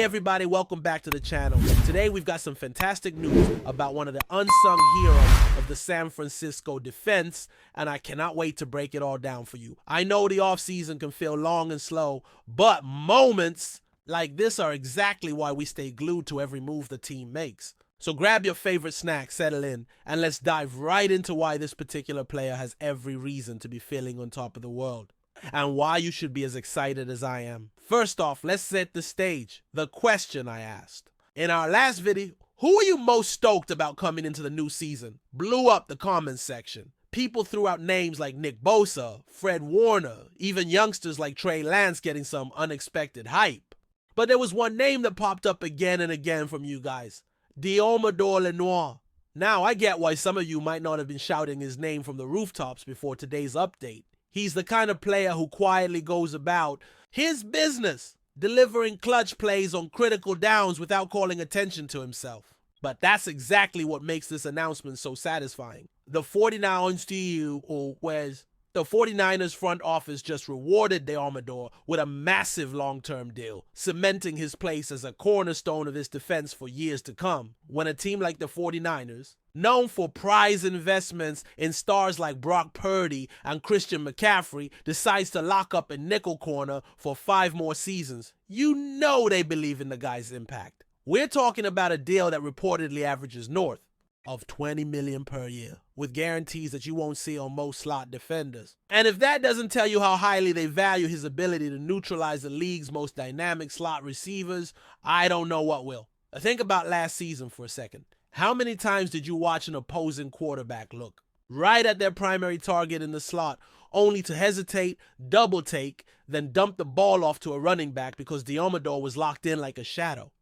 everybody, welcome back to the channel. Today we've got some fantastic news about one of the unsung heroes of the San Francisco defense, and I cannot wait to break it all down for you. I know the offseason can feel long and slow, but moments like this are exactly why we stay glued to every move the team makes. So grab your favorite snack, settle in, and let's dive right into why this particular player has every reason to be feeling on top of the world, and why you should be as excited as I am. First off, let's set the stage. The question I asked. In our last video, who are you most stoked about coming into the new season? Blew up the comments section. People threw out names like Nick Bosa, Fred Warner, even youngsters like Trey Lance getting some unexpected hype. But there was one name that popped up again and again from you guys. Diomedor Lenoir. Now, I get why some of you might not have been shouting his name from the rooftops before today's update. He's the kind of player who quietly goes about his business, delivering clutch plays on critical downs without calling attention to himself. But that's exactly what makes this announcement so satisfying. The 49ers front office just rewarded Diomedor with a massive long-term deal, cementing his place as a cornerstone of his defense for years to come. When a team like the 49ers, known for prize investments in stars like Brock Purdy and Christian McCaffrey, decides to lock up a nickel corner for 5 more seasons, you know they believe in the guy's impact. We're talking about a deal that reportedly averages north of $20 million per year, with guarantees that you won't see on most slot defenders. And if that doesn't tell you how highly they value his ability to neutralize the league's most dynamic slot receivers, I don't know what will. Think about last season for a second. How many times did you watch an opposing quarterback look right at their primary target in the slot, only to hesitate, double take, then dump the ball off to a running back because Diomedor was locked in like a shadow?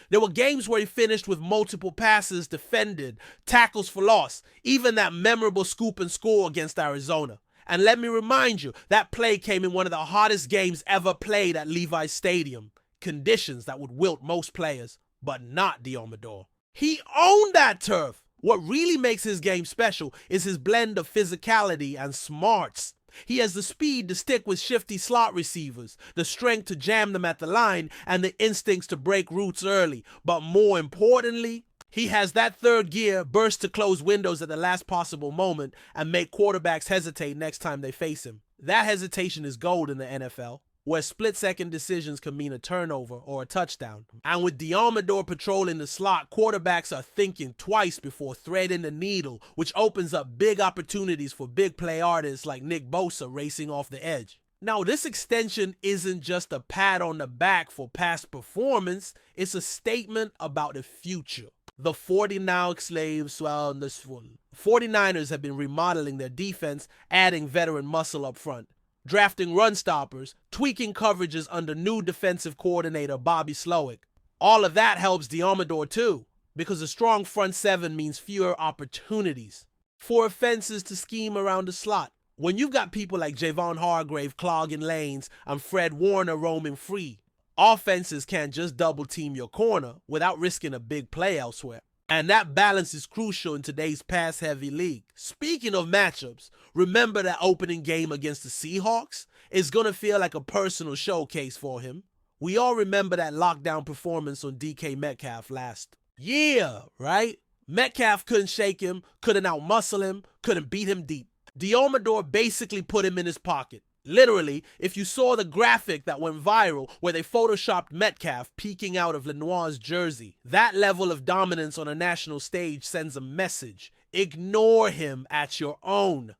There were games where he finished with multiple passes defended, tackles for loss, even that memorable scoop and score against Arizona. And let me remind you, that play came in one of the hottest games ever played at Levi's Stadium. Conditions that would wilt most players, but not Diomedor. He owned that turf. What really makes his game special is his blend of physicality and smarts. He has the speed to stick with shifty slot receivers, the strength to jam them at the line, and the instincts to break routes early. But more importantly, he has that third gear burst to close windows at the last possible moment and make quarterbacks hesitate next time they face him. That hesitation is gold in the NFL, where split-second decisions can mean a turnover or a touchdown. And with Diomedor patrolling the slot, quarterbacks are thinking twice before threading the needle, which opens up big opportunities for big play artists like Nick Bosa racing off the edge. Now, this extension isn't just a pat on the back for past performance, it's a statement about the future. The 49ers have been remodeling their defense, adding veteran muscle up front, drafting run stoppers, tweaking coverages under new defensive coordinator Bobby Slowick. All of that helps Diomedor too, because a strong front seven means fewer opportunities for offenses to scheme around the slot. When you've got people like Javon Hargrave clogging lanes and Fred Warner roaming free, offenses can't just double team your corner without risking a big play elsewhere. And that balance is crucial in today's pass-heavy league. Speaking of matchups, remember that opening game against the Seahawks? It's going to feel like a personal showcase for him. We all remember that lockdown performance on DK Metcalf last year, right? Metcalf couldn't shake him, couldn't outmuscle him, couldn't beat him deep. Diomedor basically put him in his pocket. Literally, if you saw the graphic that went viral where they photoshopped Metcalf peeking out of Lenoir's jersey, that level of dominance on a national stage sends a message. Ignore him at your own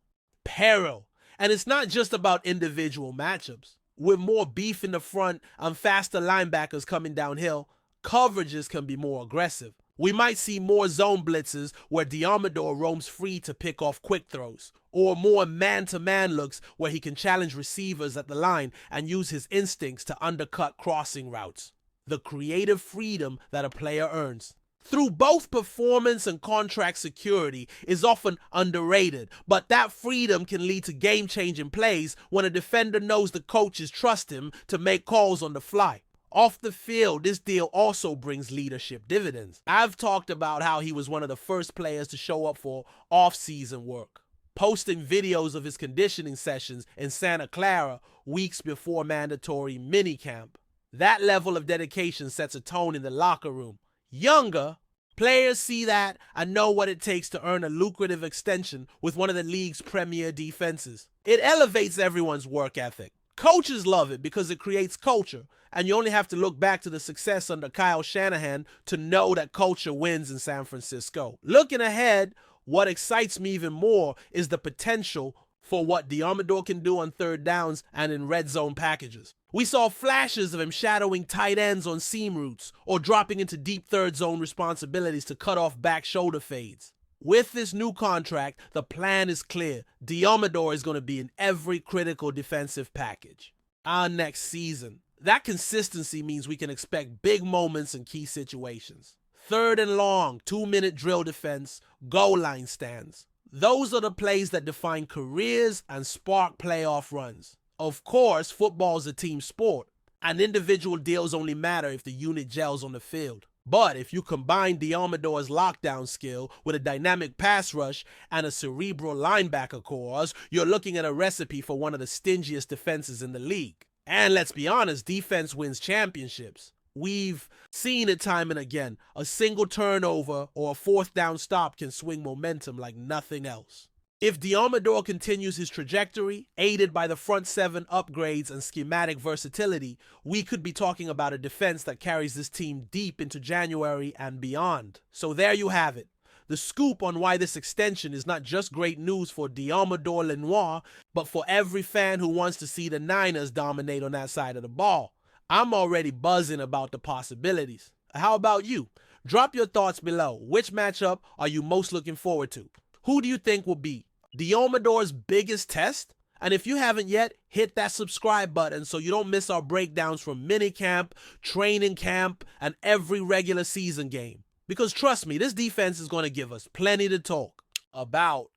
peril. And it's not just about individual matchups. With more beef in the front and faster linebackers coming downhill, coverages can be more aggressive. We might see more zone blitzes where Diomedor roams free to pick off quick throws, or more man-to-man looks where he can challenge receivers at the line and use his instincts to undercut crossing routes. The creative freedom that a player earns through both performance and contract security is often underrated, but that freedom can lead to game-changing plays when a defender knows the coaches trust him to make calls on the fly. Off the field, this deal also brings leadership dividends. I've talked about how he was one of the first players to show up for off-season work, posting videos of his conditioning sessions in Santa Clara weeks before mandatory minicamp. That level of dedication sets a tone in the locker room. Younger players see that and know what it takes to earn a lucrative extension with one of the league's premier defenses. It elevates everyone's work ethic. Coaches love it because it creates culture, and you only have to look back to the success under Kyle Shanahan to know that culture wins in San Francisco. Looking ahead, what excites me even more is the potential for what Diamador can do on third downs and in red zone packages. We saw flashes of him shadowing tight ends on seam routes or dropping into deep third zone responsibilities to cut off back shoulder fades. With this new contract, the plan is clear. Diamador is going to be in every critical defensive package. Our next season. That consistency means we can expect big moments in key situations. Third and long, 2-minute drill defense, goal line stands. Those are the plays that define careers and spark playoff runs. Of course, football is a team sport, and individual deals only matter if the unit gels on the field. But if you combine Diamador's lockdown skill with a dynamic pass rush and a cerebral linebacker core, you're looking at a recipe for one of the stingiest defenses in the league. And let's be honest, defense wins championships. We've seen it time and again. A single turnover or a fourth down stop can swing momentum like nothing else. If Diamador continues his trajectory, aided by the front seven upgrades and schematic versatility, we could be talking about a defense that carries this team deep into January and beyond. So there you have it. The scoop on why this extension is not just great news for Diamador Lenoir, but for every fan who wants to see the Niners dominate on that side of the ball. I'm already buzzing about the possibilities. How about you? Drop your thoughts below. Which matchup are you most looking forward to? Who do you think will be Diamador's biggest test? And if you haven't yet, hit that subscribe button so you don't miss our breakdowns from minicamp, training camp, and every regular season game. Because trust me, this defense is going to give us plenty to talk about.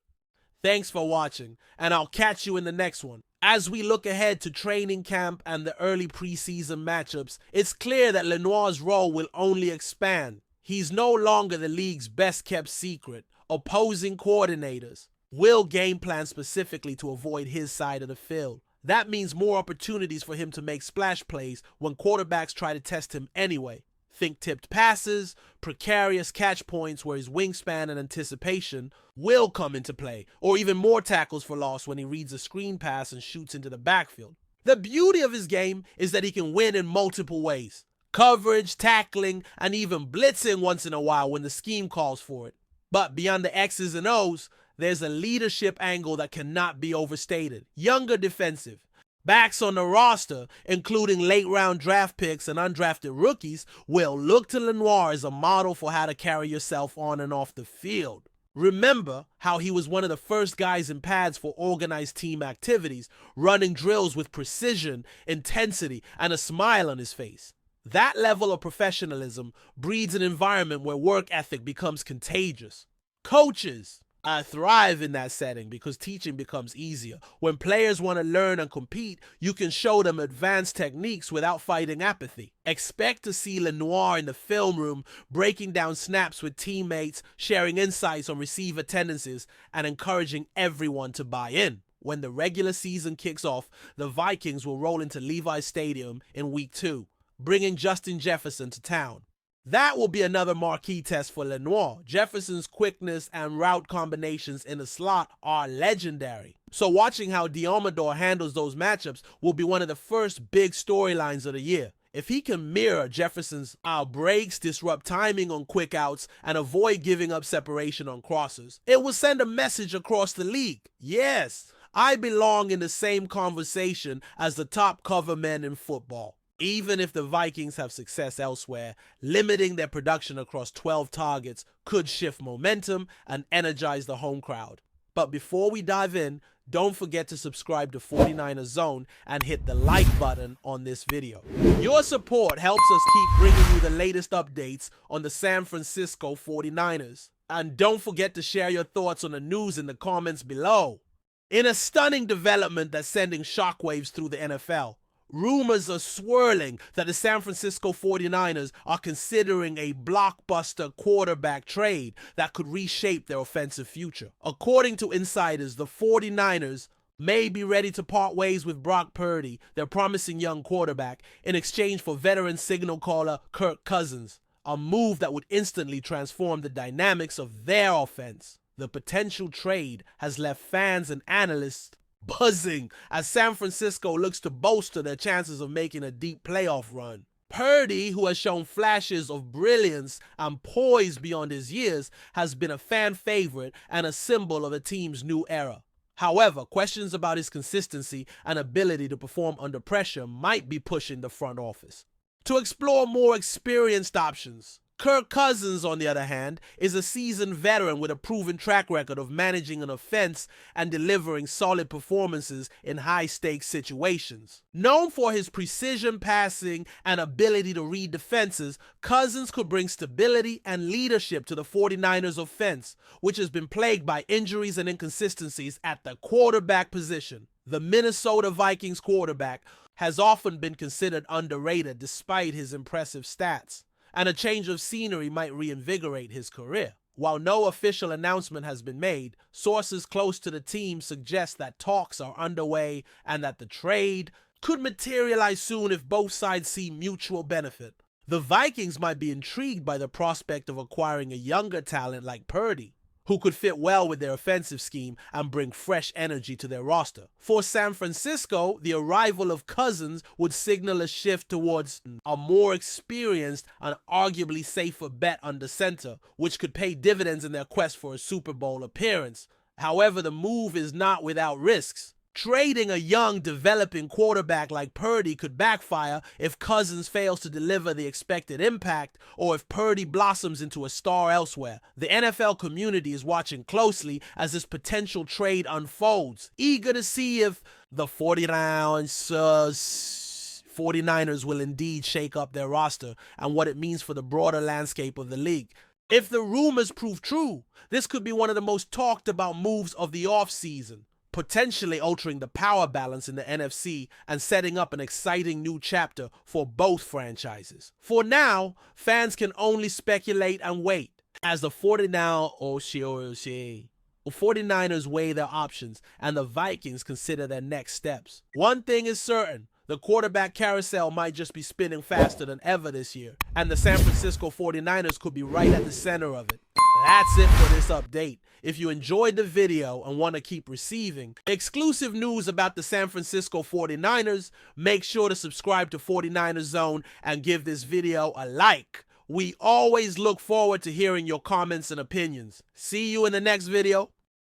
Thanks for watching, and I'll catch you in the next one. As we look ahead to training camp and the early preseason matchups, it's clear that Lenoir's role will only expand. He's no longer the league's best-kept secret. Opposing coordinators will game plan specifically to avoid his side of the field. That means more opportunities for him to make splash plays when quarterbacks try to test him anyway. Think tipped passes, precarious catch points where his wingspan and anticipation will come into play, or even more tackles for loss when he reads a screen pass and shoots into the backfield. The beauty of his game is that he can win in multiple ways. Coverage, tackling, and even blitzing once in a while when the scheme calls for it. But beyond the X's and O's, there's a leadership angle that cannot be overstated. Younger defensive backs on the roster, including late-round draft picks and undrafted rookies, will look to Lenoir as a model for how to carry yourself on and off the field. Remember how he was one of the first guys in pads for organized team activities, running drills with precision, intensity, and a smile on his face. That level of professionalism breeds an environment where work ethic becomes contagious. Coaches thrive in that setting because teaching becomes easier. When players want to learn and compete, you can show them advanced techniques without fighting apathy. Expect to see Lenoir in the film room breaking down snaps with teammates, sharing insights on receiver tendencies, and encouraging everyone to buy in. When the regular season kicks off, the Vikings will roll into Levi's Stadium in Week 2, bringing Justin Jefferson to town. That will be another marquee test for Lenoir. Jefferson's quickness and route combinations in the slot are legendary. So watching how Diamador handles those matchups will be one of the first big storylines of the year. If he can mirror Jefferson's breaks, disrupt timing on quick outs, and avoid giving up separation on crossers, it will send a message across the league. Yes, I belong in the same conversation as the top cover men in football. Even if the Vikings have success elsewhere, limiting their production across 12 targets could shift momentum and energize the home crowd. But before we dive in, don't forget to subscribe to 49ers Zone and hit the like button on this video. Your support helps us keep bringing you the latest updates on the San Francisco 49ers. And don't forget to share your thoughts on the news in the comments below. In a stunning development that's sending shockwaves through the NFL, rumors are swirling that the San Francisco 49ers are considering a blockbuster quarterback trade that could reshape their offensive future. According to insiders, the 49ers may be ready to part ways with Brock Purdy, their promising young quarterback, in exchange for veteran signal caller Kirk Cousins, a move that would instantly transform the dynamics of their offense. The potential trade has left fans and analysts buzzing as San Francisco looks to bolster their chances of making a deep playoff run. Purdy, who has shown flashes of brilliance and poise beyond his years, has been a fan favorite and a symbol of the team's new era. However, questions about his consistency and ability to perform under pressure might be pushing the front office to explore more experienced options. Kirk Cousins, on the other hand, is a seasoned veteran with a proven track record of managing an offense and delivering solid performances in high-stakes situations. Known for his precision passing and ability to read defenses, Cousins could bring stability and leadership to the 49ers offense, which has been plagued by injuries and inconsistencies at the quarterback position. The Minnesota Vikings quarterback has often been considered underrated despite his impressive stats, and a change of scenery might reinvigorate his career. While no official announcement has been made, sources close to the team suggest that talks are underway and that the trade could materialize soon if both sides see mutual benefit. The Vikings might be intrigued by the prospect of acquiring a younger talent like Purdy, who could fit well with their offensive scheme and bring fresh energy to their roster. For San Francisco, the arrival of Cousins would signal a shift towards a more experienced and arguably safer bet under center, which could pay dividends in their quest for a Super Bowl appearance. However, the move is not without risks. Trading a young, developing quarterback like Purdy could backfire if Cousins fails to deliver the expected impact or if Purdy blossoms into a star elsewhere. The NFL community is watching closely as this potential trade unfolds, eager to see if the 49ers will indeed shake up their roster and what it means for the broader landscape of the league. If the rumors prove true, this could be one of the most talked about moves of the offseason, potentially altering the power balance in the NFC and setting up an exciting new chapter for both franchises. For now, fans can only speculate and wait as the 49ers weigh their options and the Vikings consider their next steps. One thing is certain: the quarterback carousel might just be spinning faster than ever this year, and the San Francisco 49ers could be right at the center of it. That's it for this update. If you enjoyed the video and want to keep receiving exclusive news about the San Francisco 49ers, make sure to subscribe to 49ers Zone and give this video a like. We always look forward to hearing your comments and opinions. See you in the next video.